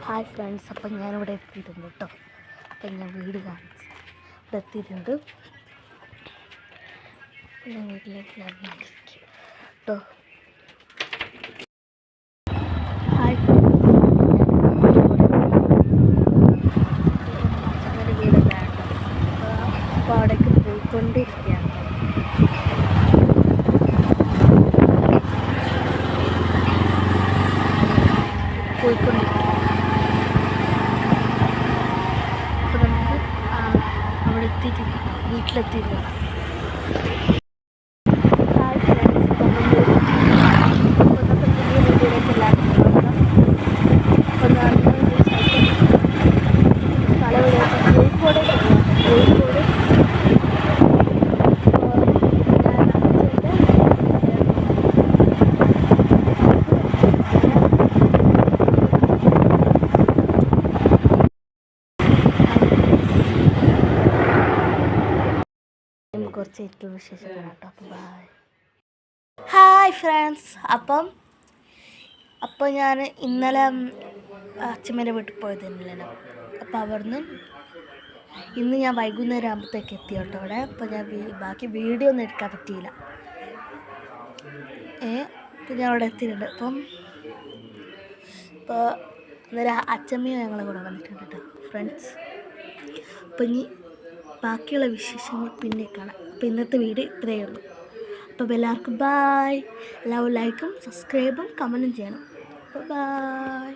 Hi friends, അപ്പം ഞാനിവിടെ എത്തിയിട്ടുണ്ട് കേട്ടോ. അപ്പം ഞാൻ വീട് കാണിച്ച് ഇവിടെ എത്തിയിട്ടുണ്ട്. ഞാൻ വീട്ടിലേക്ക് ഇറങ്ങിയിരിക്കും കേട്ടോ. ഹായ് ഫ്രണ്ട്സ്, അച്ഛൻ്റെ വീടല്ല കേട്ടോ. അപ്പോൾ അവിടേക്ക് പോയിക്കൊണ്ടിരിക്കുകയാണ്. അപ്പോൾ നമുക്ക് അവിടെ എത്തിയിട്ടില്ല, വീട്ടിലെത്തിയില്ല. ഹായ് ഫ്രണ്ട്സ്, പുതിയ വീഡിയോയിലേക്ക് എല്ലാവർക്കും സ്വാഗതം. അപ്പോൾ ഞാൻ സ്ഥലം കോഴിക്കോട് കുറച്ച് ഏറ്റവും വിശേഷമാണ് കേട്ടോ. അപ്പോൾ ബൈ. ഹായ് ഫ്രണ്ട്സ്, അപ്പോൾ ഞാൻ ഇന്നലെ അച്ഛമ്മേൻ്റെ വീട്ടിൽ പോയതല്ലോ. അപ്പോൾ അവിടുന്ന് ഇന്ന് ഞാൻ വൈകുന്നേരം ആകുമ്പോഴത്തേക്ക് എത്തി കേട്ടോ അവിടെ. അപ്പോൾ ഞാൻ ബാക്കി വീഡിയോ ഒന്നും എടുക്കാൻ പറ്റിയില്ല. അപ്പോൾ ഞാൻ അവിടെ എത്തിയിട്ടുണ്ട്. ഇപ്പോൾ അന്നേരം അച്ഛമ്മയും ഞങ്ങളെ കൂടെ വന്നിട്ടുണ്ട് കേട്ടോ ഫ്രണ്ട്സ്. അപ്പോൾ ഇനി ബാക്കിയുള്ള വിശേഷങ്ങൾ പിന്നെ കാണാം. അപ്പോൾ ഇന്നത്തെ വീഡിയോ ഇത്രയേ ഉള്ളൂ. അപ്പോൾ എല്ലാവർക്കും ബായ്. എല്ലാവരും ലൈക്കും സബ്സ്ക്രൈബും കമൻറ്റും ചെയ്യണം. ബൈ.